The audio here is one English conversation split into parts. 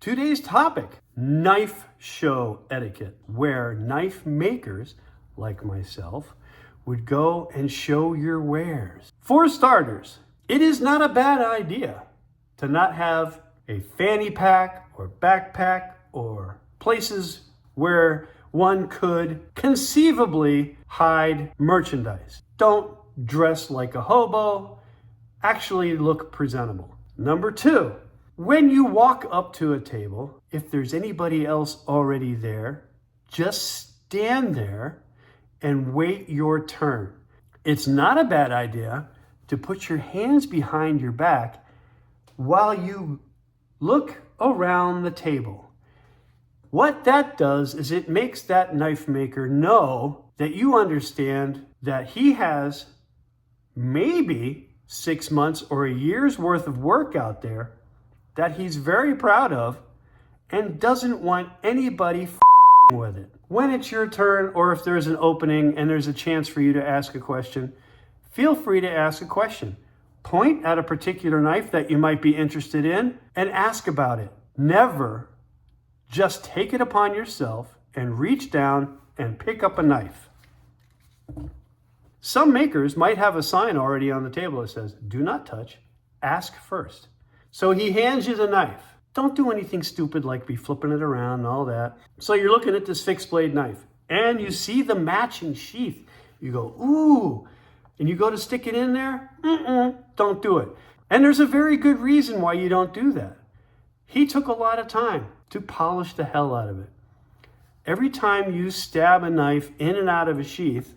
Today's topic, knife show etiquette, where knife makers, like myself, would go and show your wares. For starters, it is not a bad idea to not have a fanny pack or backpack or places where one could conceivably hide merchandise. Don't dress like a hobo, actually look presentable. Number two, when you walk up to a table, if there's anybody else already there, just stand there and wait your turn. It's not a bad idea to put your hands behind your back while you look around the table. What that does is it makes that knife maker know that you understand that he has maybe 6 months or a year's worth of work out there that he's very proud of and doesn't want anybody f***ing with it. When it's your turn, or if there's an opening and there's a chance for you to ask a question, feel free to ask a question. Point at a particular knife that you might be interested in and ask about it. Never just take it upon yourself and reach down and pick up a knife. Some makers might have a sign already on the table that says, "Do not touch, ask first." So he hands you the knife. Don't do anything stupid like be flipping it around and all that. So you're looking at this fixed blade knife and you see the matching sheath. You go, ooh, and you go to stick it in there. Don't do it. And there's a very good reason why you don't do that. He took a lot of time to polish the hell out of it. Every time you stab a knife in and out of a sheath,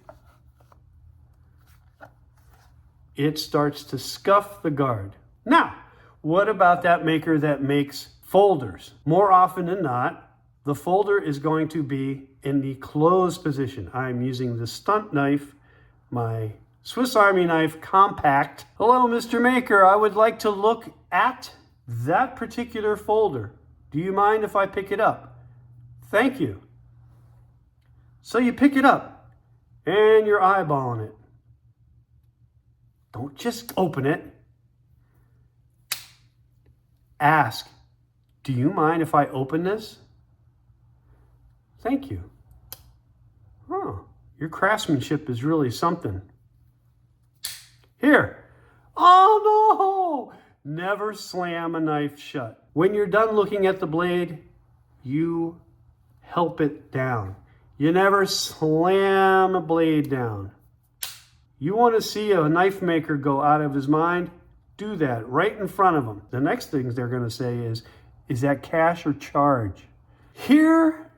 it starts to scuff the guard. Now, what about that maker that makes folders? More often than not, the folder is going to be in the closed position. I'm using the stunt knife, my Swiss Army knife compact. Hello, Mr. Maker. I would like to look at that particular folder. Do you mind if I pick it up? Thank you. So you pick it up and you're eyeballing it. Don't just open it. Ask, do you mind if I open this? Thank you. Oh, your craftsmanship is really something. Here. Oh no! Never slam a knife shut. When you're done looking at the blade, you help it down. You never slam a blade down. You want to see a knife maker go out of his mind? Do that right in front of them. The next things they're going to say is that cash or charge? Here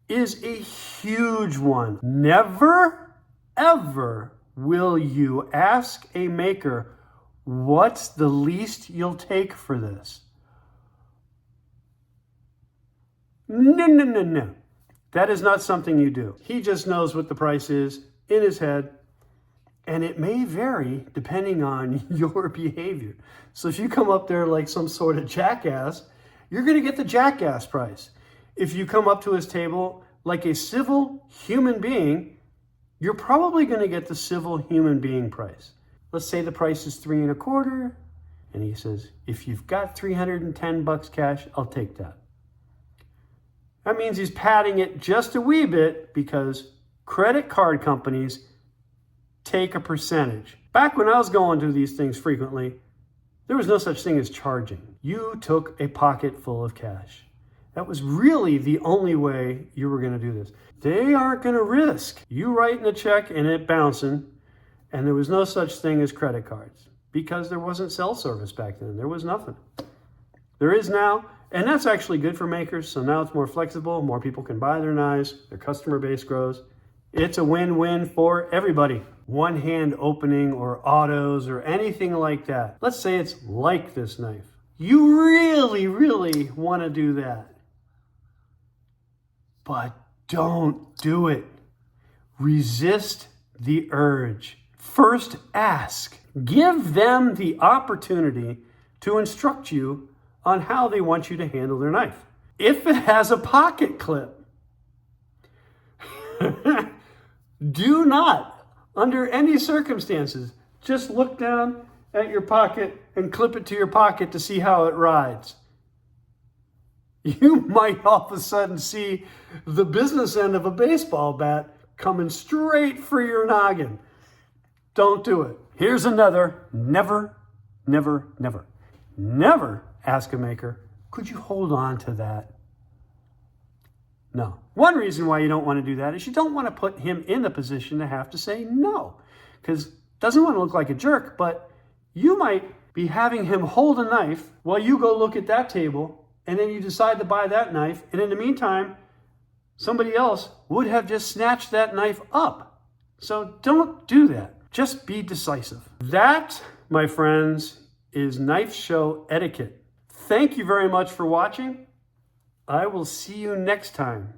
is a huge one. Never, ever will you ask a maker, what's the least you'll take for this? No. That is not something you do. He just knows what the price is in his head. And it may vary depending on your behavior. So if you come up there like some sort of jackass, you're going to get the jackass price. If you come up to his table like a civil human being, you're probably going to get the civil human being price. Let's say the price is $3.25, and he says, if you've got $310 cash, I'll take that. That means he's padding it just a wee bit because credit card companies take a percentage. Back when I was going to these things frequently, there was no such thing as charging. You took a pocket full of cash. That was really the only way you were going to do this. They aren't going to risk you writing a check and it bouncing, and there was no such thing as credit cards because there wasn't cell service back then. There was nothing. There is now, and that's actually good for makers, so now it's more flexible, more people can buy their knives, their customer base grows. It's a win-win for everybody. One hand opening or autos or anything like that. Let's say it's like this knife. You really, really want to do that. But don't do it. Resist the urge. First ask. Give them the opportunity to instruct you on how they want you to handle their knife. If it has a pocket clip, do not, under any circumstances, just look down at your pocket and clip it to your pocket to see how it rides. you might all of a sudden see the business end of a baseball bat coming straight for your noggin. Don't do it. Here's another: never, never, never, never ask a maker, could you hold on to that? No. One reason why you don't want to do that is you don't want to put him in the position to have to say no, because doesn't want to look like a jerk, but you might be having him hold a knife while you go look at that table, and then you decide to buy that knife, and in the meantime, somebody else would have just snatched that knife up. So don't do that. Just be decisive. That, my friends, is Knife Show Etiquette. Thank you very much for watching. I will see you next time.